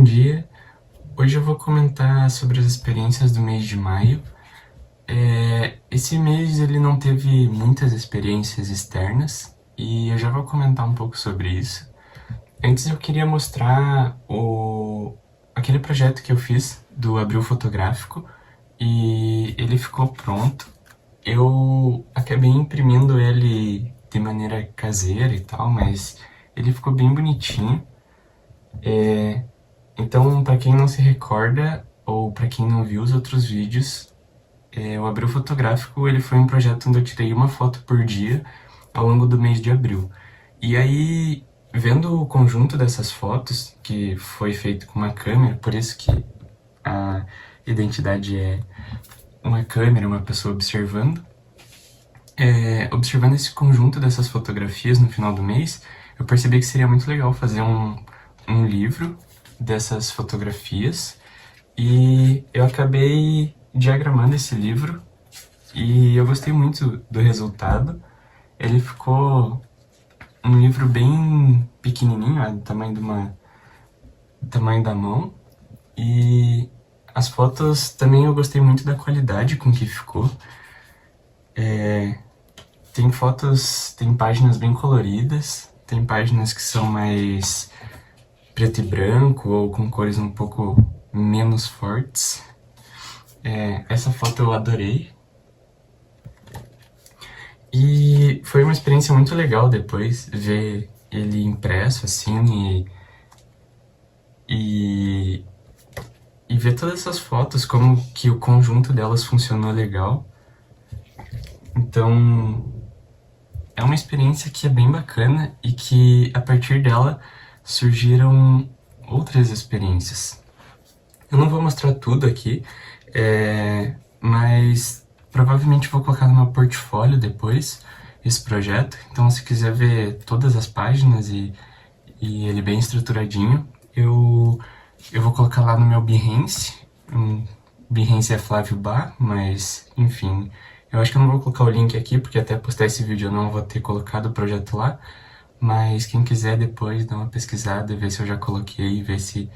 bom dia. Hoje eu vou comentar sobre as experiências do mês de maio. Esse mês ele não teve muitas experiências externas e eu já vou comentar um pouco sobre isso. Antes eu queria mostrar aquele projeto que eu fiz do Abril Fotográfico e ele ficou pronto. Eu acabei imprimindo ele de maneira caseira e tal, mas ele ficou bem bonitinho. Então, para quem não se recorda, ou para quem não viu os outros vídeos, o Abril Fotográfico ele foi um projeto onde eu tirei uma foto por dia ao longo do mês de abril. E aí, vendo o conjunto dessas fotos, que foi feito com uma câmera, por isso que a identidade é uma câmera, uma pessoa observando, observando esse conjunto dessas fotografias no final do mês, eu percebi que seria muito legal fazer um livro dessas fotografias e eu acabei diagramando esse livro e eu gostei muito do resultado. Ele ficou um livro bem pequenininho, do tamanho da mão, e as fotos também eu gostei muito da qualidade com que ficou. Tem páginas bem coloridas, tem páginas que são mais preto e branco ou com cores um pouco menos fortes. Essa foto eu adorei. E foi uma experiência muito legal depois ver ele impresso assim e ver todas essas fotos, como que o conjunto delas funcionou legal. Então, é uma experiência que é bem bacana e que, a partir dela, surgiram outras experiências. Eu não vou mostrar tudo aqui, mas provavelmente vou colocar no meu portfólio depois esse projeto. Então, se quiser ver todas as páginas e ele bem estruturadinho, eu vou colocar lá no meu Behance. Behance é Flávio Bá, mas enfim, eu acho que eu não vou colocar o link aqui, porque até postar esse vídeo eu não vou ter colocado o projeto lá, mas quem quiser depois dar uma pesquisada, ver se eu já coloquei e ver se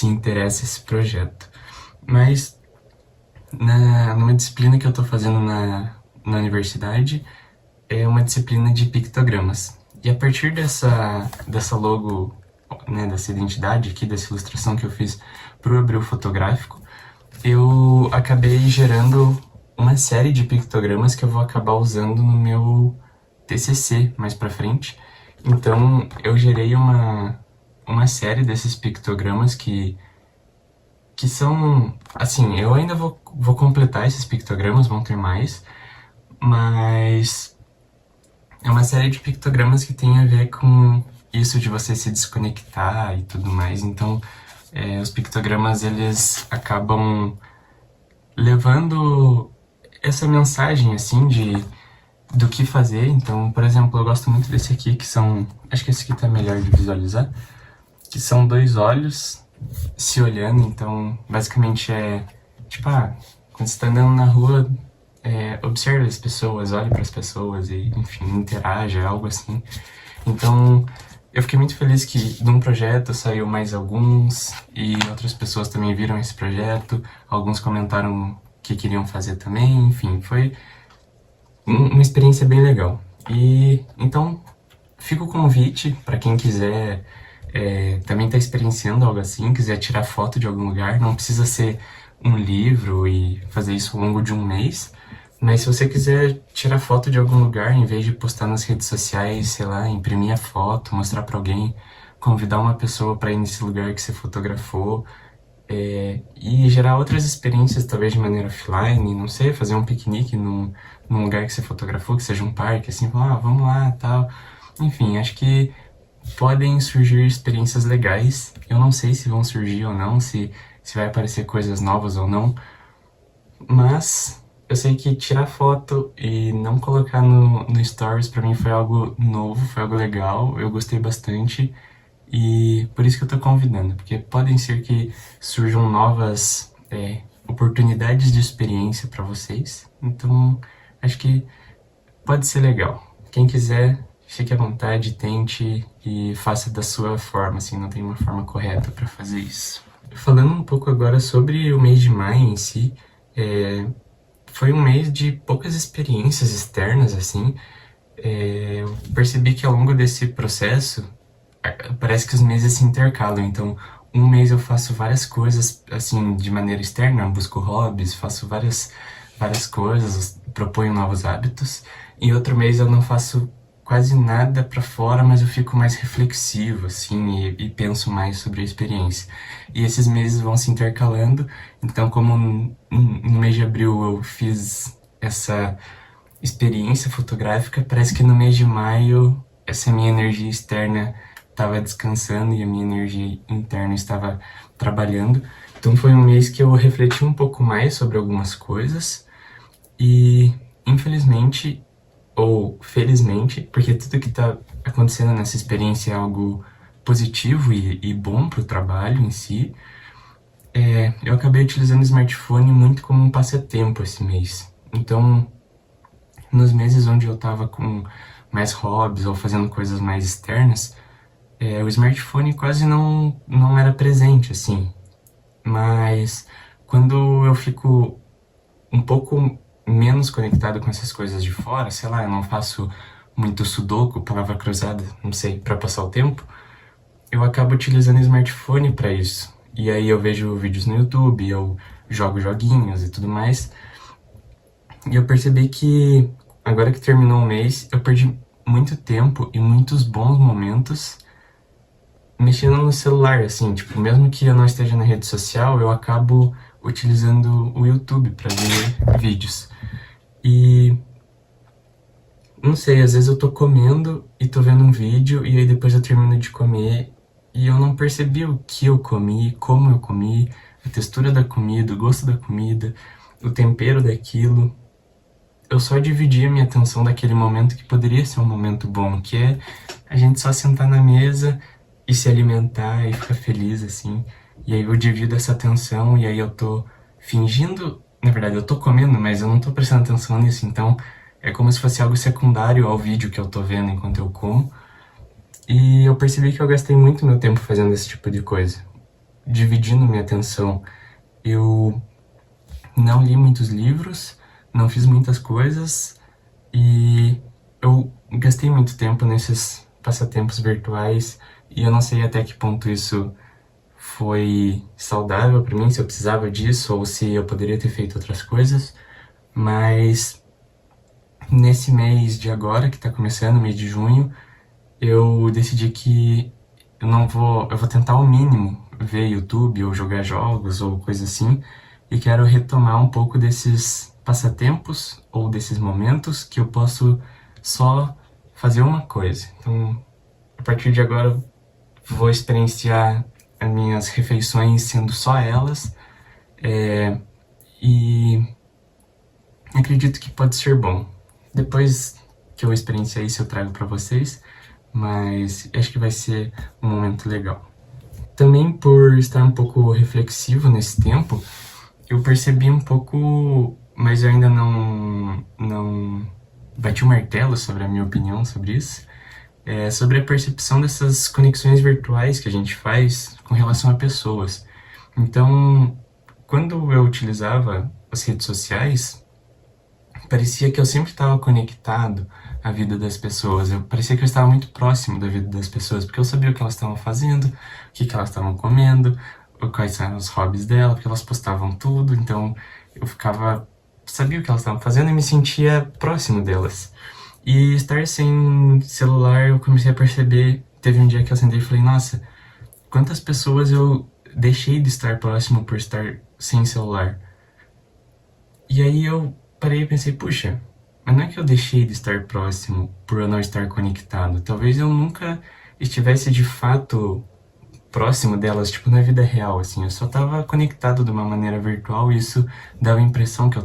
interessa esse projeto. Mas numa disciplina que eu tô fazendo na universidade, é uma disciplina de pictogramas. E a partir dessa logo, né, dessa identidade aqui, dessa ilustração que eu fiz pro Abril Fotográfico, eu acabei gerando uma série de pictogramas que eu vou acabar usando no meu TCC mais pra frente. Então, eu gerei uma série desses pictogramas que são, assim, eu ainda vou completar esses pictogramas, vão ter mais, mas é uma série de pictogramas que tem a ver com isso de você se desconectar e tudo mais. Então, os pictogramas, eles acabam levando essa mensagem, assim, do que fazer. Então, por exemplo, eu gosto muito desse aqui, que são... Acho que esse aqui tá melhor de visualizar. Que são dois olhos se olhando. Então, basicamente tipo, quando você tá andando na rua, observe as pessoas, olhe para as pessoas e, enfim, interaja, algo assim. Então, eu fiquei muito feliz que de um projeto saiu mais alguns e outras pessoas também viram esse projeto. Alguns comentaram que queriam fazer também, enfim, foi uma experiência bem legal. E então, fica o convite para quem quiser também tá experienciando algo assim, quiser tirar foto de algum lugar, não precisa ser um livro e fazer isso ao longo de um mês, mas se você quiser tirar foto de algum lugar, em vez de postar nas redes sociais, sei lá, imprimir a foto, mostrar para alguém, convidar uma pessoa para ir nesse lugar que você fotografou, e gerar outras experiências, talvez de maneira offline, não sei, fazer um piquenique num lugar que você fotografou, que seja um parque, assim, falar, vamos lá, tal. Enfim, acho que podem surgir experiências legais. Eu não sei se vão surgir ou não, se vai aparecer coisas novas ou não, mas eu sei que tirar foto e não colocar no Stories pra mim foi algo novo, foi algo legal, eu gostei bastante e por isso que eu tô convidando, porque podem ser que surjam novas oportunidades de experiência pra vocês, então acho que pode ser legal. Quem quiser, fique à vontade, tente e faça da sua forma, assim, não tem uma forma correta para fazer isso. Falando um pouco agora sobre o mês de maio em si, foi um mês de poucas experiências externas, assim. Eu percebi que ao longo desse processo, parece que os meses se intercalam, então um mês eu faço várias coisas, assim, de maneira externa, busco hobbies, faço várias coisas, proponho novos hábitos, e outro mês eu não faço quase nada pra fora, mas eu fico mais reflexivo, assim, e penso mais sobre a experiência. E esses meses vão se intercalando, então como no mês de abril eu fiz essa experiência fotográfica, parece que no mês de maio essa minha energia externa estava descansando e a minha energia interna estava trabalhando. Então foi um mês que eu refleti um pouco mais sobre algumas coisas e, infelizmente, ou felizmente, porque tudo que está acontecendo nessa experiência é algo positivo e bom para o trabalho em si, eu acabei utilizando o smartphone muito como um passatempo esse mês. Então, nos meses onde eu estava com mais hobbies ou fazendo coisas mais externas, o smartphone quase não era presente, assim. Mas quando eu fico um pouco menos conectado com essas coisas de fora, sei lá, eu não faço muito sudoku, palavra cruzada, não sei, para passar o tempo, eu acabo utilizando o smartphone para isso. E aí eu vejo vídeos no YouTube, eu jogo joguinhos e tudo mais. E eu percebi que agora que terminou o mês, eu perdi muito tempo e muitos bons momentos mexendo no celular, assim, tipo, mesmo que eu não esteja na rede social, eu acabo utilizando o YouTube para ver vídeos. E não sei, às vezes eu tô comendo e tô vendo um vídeo e aí depois eu termino de comer e eu não percebi o que eu comi, como eu comi, a textura da comida, o gosto da comida, o tempero daquilo. Eu só dividi a minha atenção daquele momento que poderia ser um momento bom, que é a gente só sentar na mesa e se alimentar e ficar feliz, assim. E aí eu divido essa atenção e aí eu tô fingindo, na verdade eu tô comendo, mas eu não tô prestando atenção nisso, então é como se fosse algo secundário ao vídeo que eu tô vendo enquanto eu como. E eu percebi que eu gastei muito meu tempo fazendo esse tipo de coisa, dividindo minha atenção. Eu não li muitos livros, não fiz muitas coisas e eu gastei muito tempo nesses passatempos virtuais e eu não sei até que ponto isso foi saudável para mim, se eu precisava disso ou se eu poderia ter feito outras coisas, mas nesse mês de agora, que tá começando, mês de junho, eu decidi que eu vou tentar ao mínimo ver YouTube ou jogar jogos ou coisa assim, e quero retomar um pouco desses passatempos ou desses momentos que eu posso só fazer uma coisa. Então, a partir de agora, eu vou experienciar as minhas refeições sendo só elas, e acredito que pode ser bom. Depois que eu experienciar isso, eu trago para vocês, mas acho que vai ser um momento legal. Também por estar um pouco reflexivo nesse tempo, eu percebi um pouco, mas eu ainda não bati o martelo sobre a minha opinião sobre isso, sobre a percepção dessas conexões virtuais que a gente faz com relação a pessoas. Então, quando eu utilizava as redes sociais, parecia que eu sempre estava conectado à vida das pessoas. Parecia que eu estava muito próximo da vida das pessoas, porque eu sabia o que elas estavam fazendo, o que elas estavam comendo, quais eram os hobbies dela, porque elas postavam tudo, então eu sabia o que elas estavam fazendo e me sentia próximo delas. E estar sem celular, eu comecei a perceber, teve um dia que eu sentei e falei, nossa, quantas pessoas eu deixei de estar próximo por estar sem celular. E aí eu parei e pensei, puxa, mas não é que eu deixei de estar próximo por eu não estar conectado. Talvez eu nunca estivesse de fato próximo delas, tipo, na vida real, assim. Eu só tava conectado de uma maneira virtual e isso dava a impressão que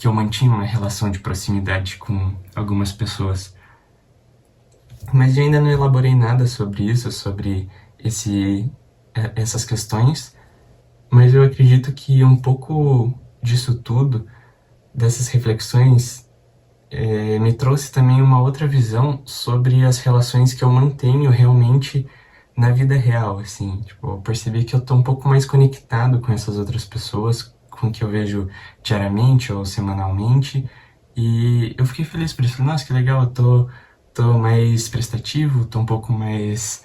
eu mantinha uma relação de proximidade com algumas pessoas. Mas eu ainda não elaborei nada sobre isso, sobre essas questões, mas eu acredito que um pouco disso tudo, dessas reflexões, me trouxe também uma outra visão sobre as relações que eu mantenho realmente na vida real, assim. Tipo, eu percebi que eu tô um pouco mais conectado com essas outras pessoas, com que eu vejo diariamente ou semanalmente, e eu fiquei feliz por isso. Falei, nossa, que legal, tô mais prestativo, tô um pouco mais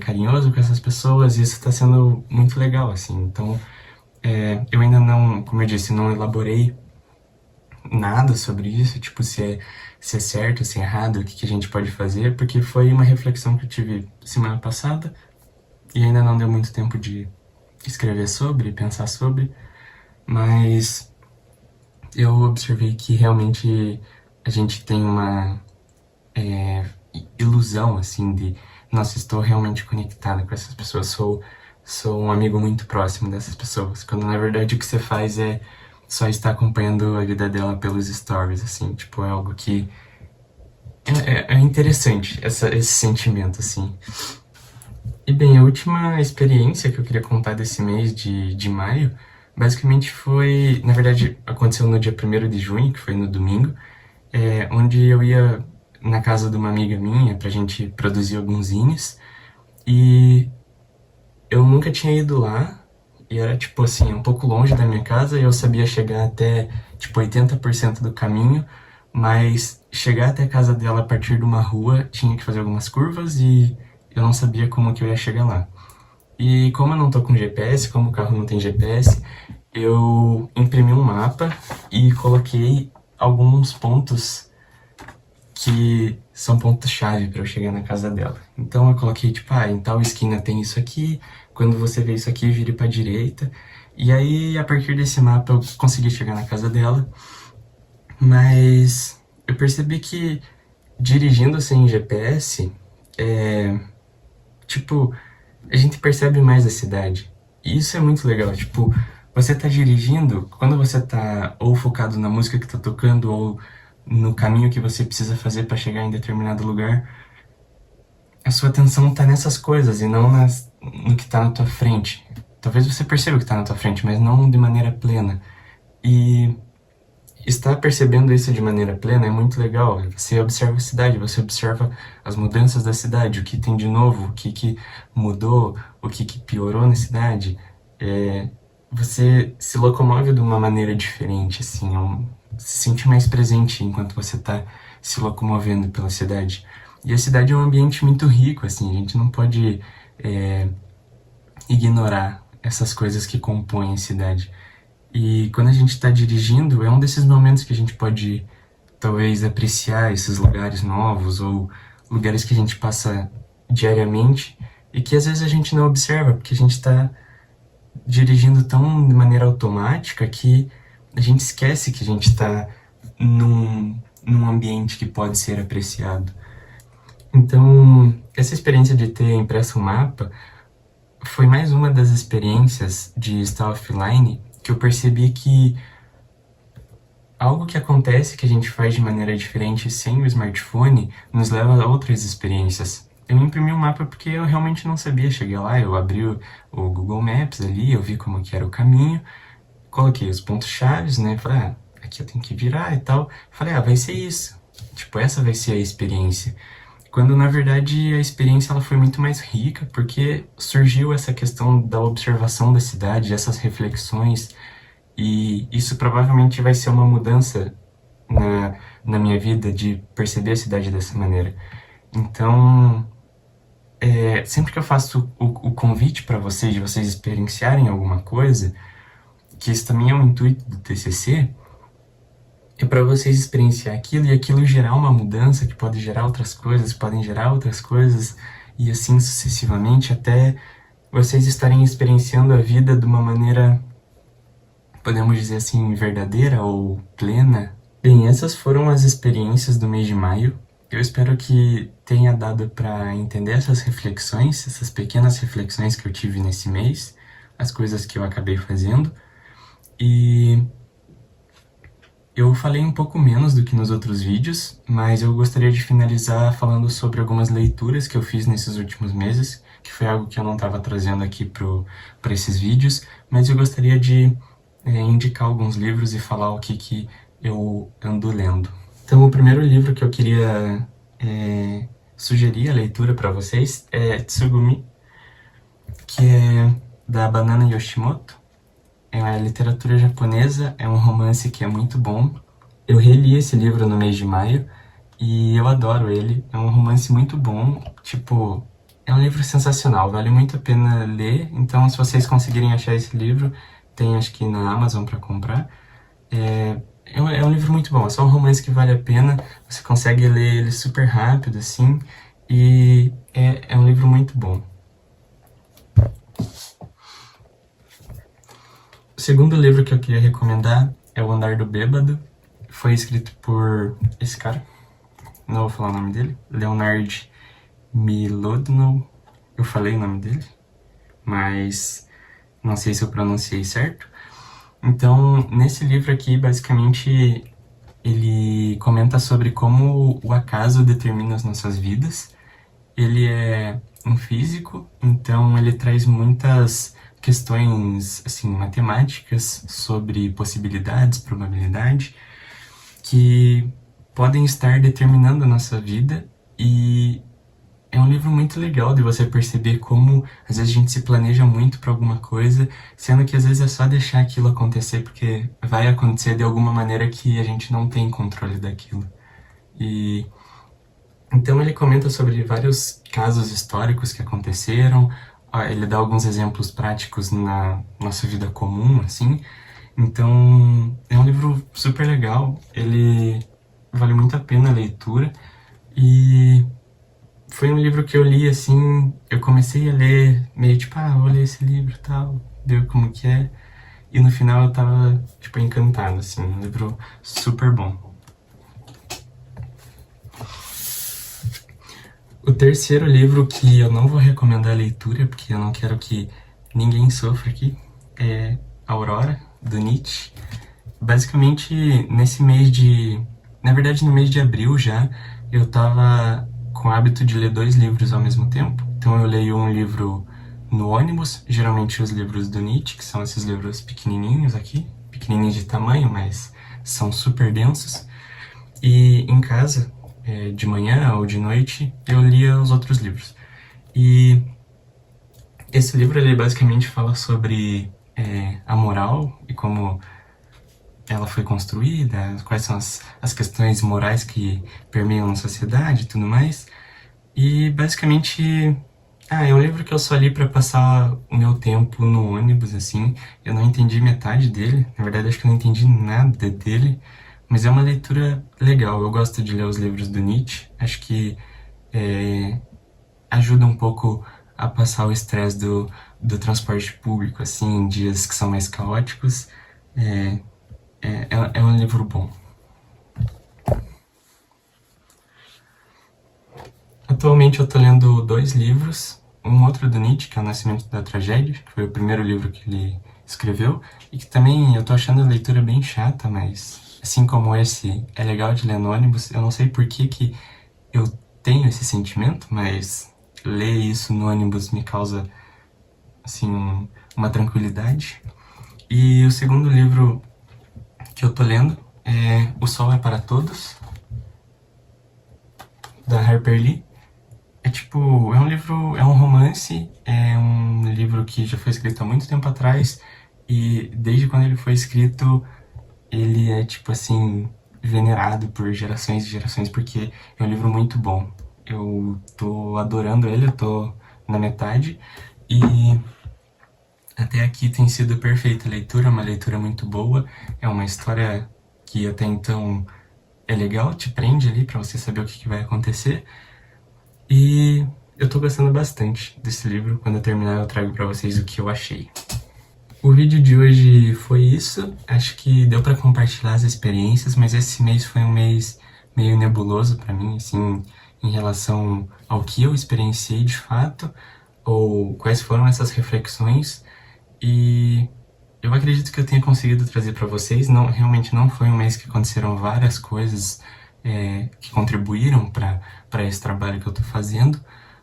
carinhoso com essas pessoas, e isso tá sendo muito legal, assim. Então, eu ainda não, como eu disse, não elaborei nada sobre isso, tipo, se é certo, se é errado, o que a gente pode fazer, porque foi uma reflexão que eu tive semana passada e ainda não deu muito tempo de escrever sobre, pensar sobre, mas eu observei que realmente a gente tem uma ilusão, assim, de, nossa, estou realmente conectada com essas pessoas, sou um amigo muito próximo dessas pessoas, quando na verdade o que você faz é só estar acompanhando a vida dela pelos stories, assim, tipo, é algo que é interessante, esse sentimento, assim. E bem, a última experiência que eu queria contar desse mês de maio, basicamente foi, na verdade, aconteceu no dia 1º de junho, que foi no domingo, onde eu ia na casa de uma amiga minha pra gente produzir alguns zines, e eu nunca tinha ido lá, e era, tipo assim, um pouco longe da minha casa, e eu sabia chegar até, tipo, 80% do caminho, mas chegar até a casa dela a partir de uma rua tinha que fazer algumas curvas e eu não sabia como que eu ia chegar lá. E como eu não tô com GPS, como o carro não tem GPS, eu imprimi um mapa e coloquei alguns pontos que são pontos-chave para eu chegar na casa dela. Então eu coloquei, tipo, em tal esquina tem isso aqui, quando você vê isso aqui, vire para a direita. E aí, a partir desse mapa, eu consegui chegar na casa dela, mas eu percebi que dirigindo sem GPS, tipo, a gente percebe mais a cidade. E isso é muito legal, tipo, você tá dirigindo, quando você tá ou focado na música que tá tocando ou no caminho que você precisa fazer para chegar em determinado lugar, a sua atenção tá nessas coisas e não no que tá na tua frente. Talvez você perceba o que tá na tua frente, mas não de maneira plena. E estar percebendo isso de maneira plena é muito legal. Você observa a cidade, você observa as mudanças da cidade, o que tem de novo, o que mudou, o que piorou na cidade. Você se locomove de uma maneira diferente, assim, se sente mais presente enquanto você está se locomovendo pela cidade. E a cidade é um ambiente muito rico, assim, a gente não pode ignorar essas coisas que compõem a cidade. E quando a gente está dirigindo, é um desses momentos que a gente pode, talvez, apreciar esses lugares novos ou lugares que a gente passa diariamente e que às vezes a gente não observa, porque a gente está dirigindo tão de maneira automática que a gente esquece que a gente está num ambiente que pode ser apreciado. Então, essa experiência de ter impresso um mapa foi mais uma das experiências de estar offline que eu percebi que algo que acontece, que a gente faz de maneira diferente sem o smartphone, nos leva a outras experiências. Eu imprimi um mapa porque eu realmente não sabia. Cheguei lá, eu abri o Google Maps ali, eu vi como que era o caminho, coloquei os pontos-chave, né? Falei, aqui eu tenho que virar e tal. Falei, vai ser isso. Tipo, essa vai ser a experiência. Quando, na verdade, a experiência ela foi muito mais rica, porque surgiu essa questão da observação da cidade, essas reflexões, e isso provavelmente vai ser uma mudança na minha vida, de perceber a cidade dessa maneira. Então, sempre que eu faço o convite para vocês, de vocês experienciarem alguma coisa, que isso também é um intuito do TCC, é para vocês experienciar aquilo e aquilo gerar uma mudança que pode gerar outras coisas, podem gerar outras coisas, e assim sucessivamente, até vocês estarem experienciando a vida de uma maneira, podemos dizer assim, verdadeira ou plena. Bem, essas foram as experiências do mês de maio. Eu espero que tenha dado para entender essas reflexões, essas pequenas reflexões que eu tive nesse mês, as coisas que eu acabei fazendo. E eu falei um pouco menos do que nos outros vídeos, mas eu gostaria de finalizar falando sobre algumas leituras que eu fiz nesses últimos meses, que foi algo que eu não estava trazendo aqui para esses vídeos, mas eu gostaria de indicar alguns livros e falar o que eu ando lendo. Então, o primeiro livro que eu queria sugerir a leitura para vocês é Tsugumi, que é da Banana Yoshimoto. É uma literatura japonesa, é um romance que é muito bom. Eu reli esse livro no mês de maio e eu adoro ele. É um romance muito bom, tipo, é um livro sensacional, vale muito a pena ler. Então, se vocês conseguirem achar esse livro, tem acho que na Amazon para comprar. É um livro muito bom, é só um romance que vale a pena, você consegue ler ele super rápido, assim, e é um livro muito bom. O segundo livro que eu queria recomendar é O Andar do Bêbado. Foi escrito por esse cara, não vou falar o nome dele, Leonard Milodnow. Eu falei o nome dele, mas não sei se eu pronunciei certo. Então, nesse livro aqui, basicamente, ele comenta sobre como o acaso determina as nossas vidas. Ele é um físico, então ele traz muitas questões assim, matemáticas sobre possibilidades, probabilidade, que podem estar determinando a nossa vida, e é um livro muito legal de você perceber como às vezes a gente se planeja muito para alguma coisa, sendo que às vezes é só deixar aquilo acontecer, porque vai acontecer de alguma maneira que a gente não tem controle daquilo. E então ele comenta sobre vários casos históricos que aconteceram, ele dá alguns exemplos práticos na nossa vida comum, assim. Então é um livro super legal, ele vale muito a pena a leitura, e foi um livro que eu li assim, eu comecei a ler meio tipo, vou ler esse livro e tal, ver como que é, e no final eu tava tipo encantado, assim, um livro super bom. O terceiro livro que eu não vou recomendar a leitura, porque eu não quero que ninguém sofra aqui, é Aurora, do Nietzsche. Basicamente, nesse mês de... Na verdade, no mês de abril já, eu tava com o hábito de ler 2 livros ao mesmo tempo. Então eu leio um livro no ônibus, geralmente os livros do Nietzsche, que são esses livros pequenininhos aqui, pequenininhos de tamanho, mas são super densos. E em casa, de manhã ou de noite, eu lia os outros livros. E esse livro, ele basicamente fala sobre a moral e como ela foi construída, quais são as questões morais que permeiam a sociedade e tudo mais. E basicamente, é um livro que eu só li para passar o meu tempo no ônibus, assim. Eu não entendi metade dele, na verdade acho que eu não entendi nada dele, mas é uma leitura legal. Eu gosto de ler os livros do Nietzsche, acho que ajuda um pouco a passar o estresse do transporte público, assim, em dias que são mais caóticos. É um livro bom. Atualmente eu tô lendo 2 livros, um outro do Nietzsche, que é O Nascimento da Tragédia, que foi o primeiro livro que ele escreveu, e que também eu tô achando a leitura bem chata, mas assim como esse é legal de ler no ônibus. Eu não sei por que eu tenho esse sentimento, mas ler isso no ônibus me causa assim uma tranquilidade. E o segundo livro que eu tô lendo é O Sol é para Todos, da Harper Lee. É um livro, é um romance, é um livro que já foi escrito há muito tempo atrás, e desde quando ele foi escrito, ele é, tipo assim, venerado por gerações e gerações, porque é um livro muito bom. Eu tô adorando ele, eu tô na metade, e até aqui tem sido perfeita a leitura, uma leitura muito boa, é uma história que até então é legal, te prende ali pra você saber o que vai acontecer. E eu tô gostando bastante desse livro. Quando eu terminar eu trago pra vocês o que eu achei. O vídeo de hoje foi isso. Acho que deu pra compartilhar as experiências, mas esse mês foi um mês meio nebuloso pra mim, assim, em relação ao que eu experienciei de fato, ou quais foram essas reflexões. E eu acredito que eu tenha conseguido trazer pra vocês. Não, realmente não foi um mês que aconteceram várias coisas que contribuíram para esse trabalho que eu tô fazendo,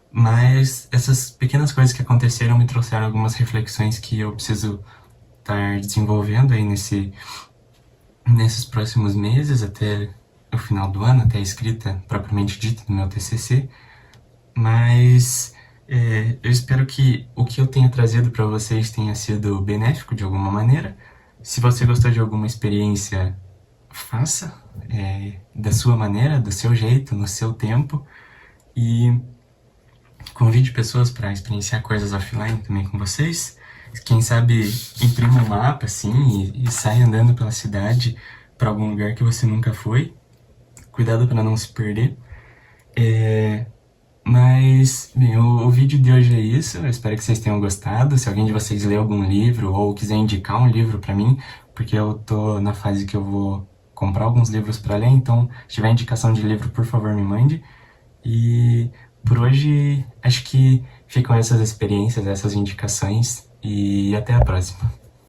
mas essas pequenas coisas que aconteceram me trouxeram algumas reflexões que eu preciso estar desenvolvendo aí nesses próximos meses, até o final do ano, até a escrita propriamente dita do meu TCC, mas eu espero que o que eu tenha trazido para vocês tenha sido benéfico de alguma maneira. Se você gostou de alguma experiência, faça da sua maneira, do seu jeito, no seu tempo, e convide pessoas para experienciar coisas offline também com vocês. Quem sabe imprima um mapa assim e saia andando pela cidade para algum lugar que você nunca foi. Cuidado para não se perder. Mas, bem, o vídeo de hoje é isso. Eu espero que vocês tenham gostado. Se alguém de vocês ler algum livro ou quiser indicar um livro para mim, porque eu tô na fase que eu vou comprar alguns livros para ler, então se tiver indicação de livro, por favor, me mande. E por hoje, acho que ficam essas experiências, essas indicações, e até a próxima.